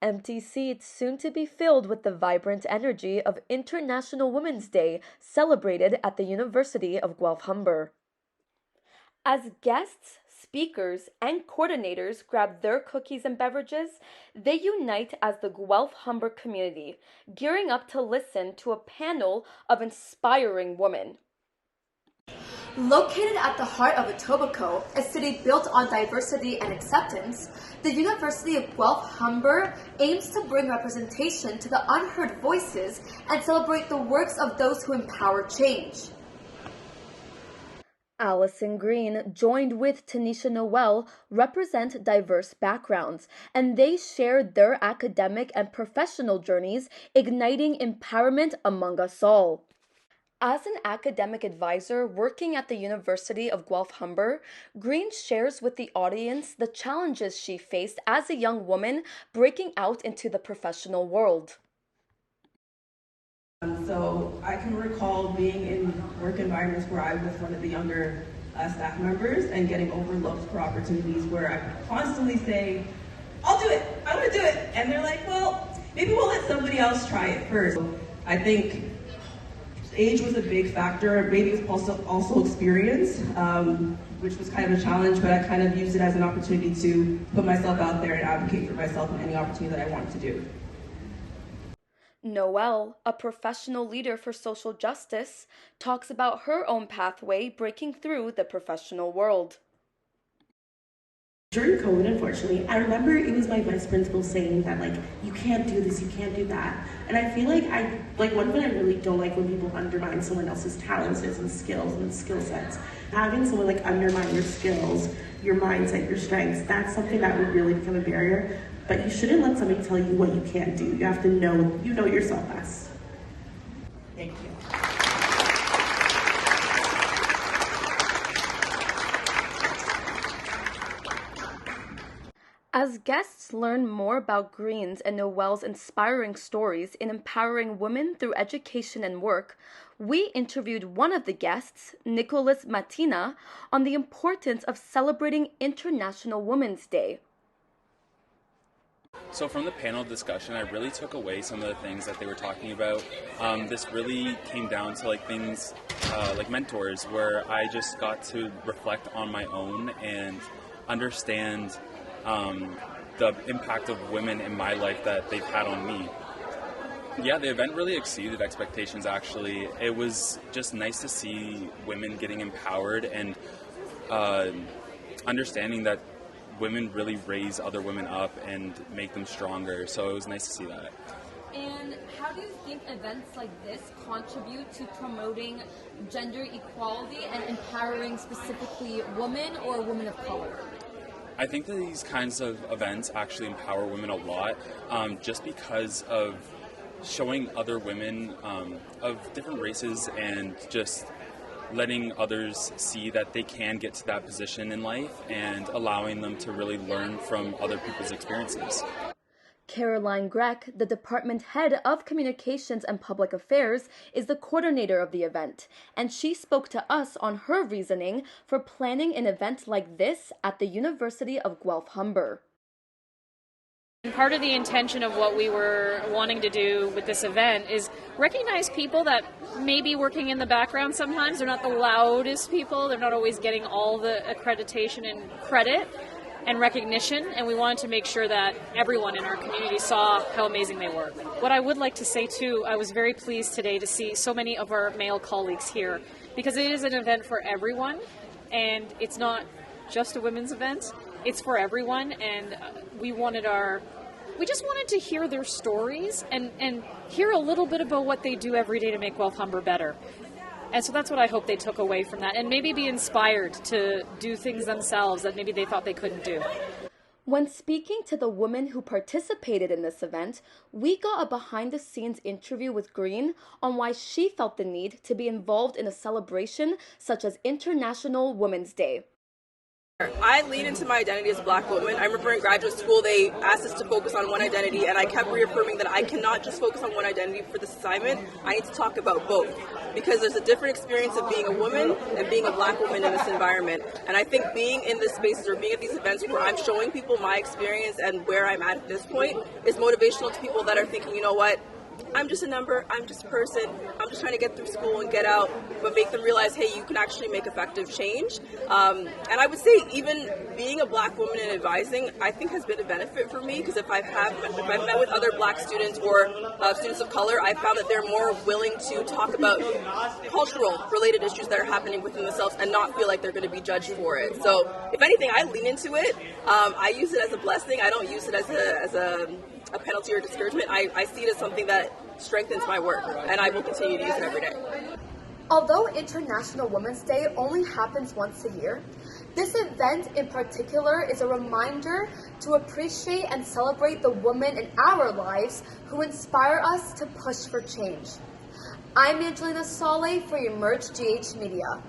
Empty seats soon to be filled with the vibrant energy of International Women's Day celebrated at the University of Guelph-Humber. As guests, speakers, and coordinators grab their cookies and beverages, they unite as the Guelph-Humber community, gearing up to listen to a panel of inspiring women. Located at the heart of Etobicoke, a city built on diversity and acceptance, the University of Guelph-Humber aims to bring representation to the unheard voices and celebrate the works of those who empower change. Allison Green, joined with Tanisha Noel, represent diverse backgrounds, and they share their academic and professional journeys, igniting empowerment among us all. As an academic advisor working at the University of Guelph-Humber, Green shares with the audience the challenges she faced as a young woman breaking out into the professional world. So I can recall being in work environments where I was one of the younger staff members and getting overlooked for opportunities where I constantly say, I'll do it, I'm gonna do it. And they're like, well, maybe we'll let somebody else try it first. I think age was a big factor. Maybe it was also experience, which was kind of a challenge, but I kind of used it as an opportunity to put myself out there and advocate for myself in any opportunity that I wanted to do. Noelle, a professional leader for social justice, talks about her own pathway breaking through the professional world. During COVID, unfortunately, I remember it was my vice principal saying that, like, you can't do this, you can't do that. And I feel like one thing I really don't like when people undermine someone else's talents and skills and skill sets. Having someone like undermine your skills, your mindset, your strengths, that's something that would really become a barrier. But you shouldn't let somebody tell you what you can't do. You have to know, you know yourself best. Thank you. As guests learn more about Green's and Noelle's inspiring stories in empowering women through education and work, we interviewed one of the guests, Nicholas Matina, on the importance of celebrating International Women's Day. So from the panel discussion, I really took away some of the things that they were talking about. This really came down to like things like mentors, where I just got to reflect on my own and understand the impact of women in my life that they've had on me. Yeah, the event really exceeded expectations, actually. It was just nice to see women getting empowered and understanding that women really raise other women up and make them stronger. So it was nice to see that. And how do you think events like this contribute to promoting gender equality and empowering specifically women or women of color? I think that these kinds of events actually empower women a lot, just because of showing other women of different races and just letting others see that they can get to that position in life and allowing them to really learn from other people's experiences. Caroline Grech, the department head of communications and public affairs, is the coordinator of the event, and she spoke to us on her reasoning for planning an event like this at the University of Guelph-Humber. Part of the intention of what we were wanting to do with this event is recognize people that may be working in the background sometimes. They're not the loudest people. They're not always getting all the accreditation and credit and recognition, and we wanted to make sure that everyone in our community saw how amazing they were. What I would like to say too, I was very pleased today to see so many of our male colleagues here, because it is an event for everyone, and it's not just a women's event, it's for everyone, and we just wanted to hear their stories and hear a little bit about what they do every day to make Guelph-Humber better. And so that's what I hope they took away from that, and maybe be inspired to do things themselves that maybe they thought they couldn't do. When speaking to the women who participated in this event, we got a behind-the-scenes interview with Green on why she felt the need to be involved in a celebration such as International Women's Day. I lean into my identity as a Black woman. I remember in graduate school they asked us to focus on one identity, and I kept reaffirming that I cannot just focus on one identity for this assignment. I need to talk about both, because there's a different experience of being a woman and being a Black woman in this environment. And I think being in this spaces or being at these events where I'm showing people my experience and where I'm at this point is motivational to people that are thinking, you know what, I'm just a number, I'm just a person, I'm just trying to get through school and get out, but make them realize, hey, you can actually make effective change. And I would say even being a Black woman in advising, I think has been a benefit for me, because if I've met with other Black students or students of color, I've found that they're more willing to talk about cultural related issues that are happening within themselves and not feel like they're going to be judged for it. So if anything, I lean into it. I use it as a blessing. I don't use it as a penalty or discouragement. I see it as something that strengthens my work, and I will continue to use it every day. Although International Women's Day only happens once a year, this event in particular is a reminder to appreciate and celebrate the women in our lives who inspire us to push for change. I'm Angelina Saleh for Emerge GH Media.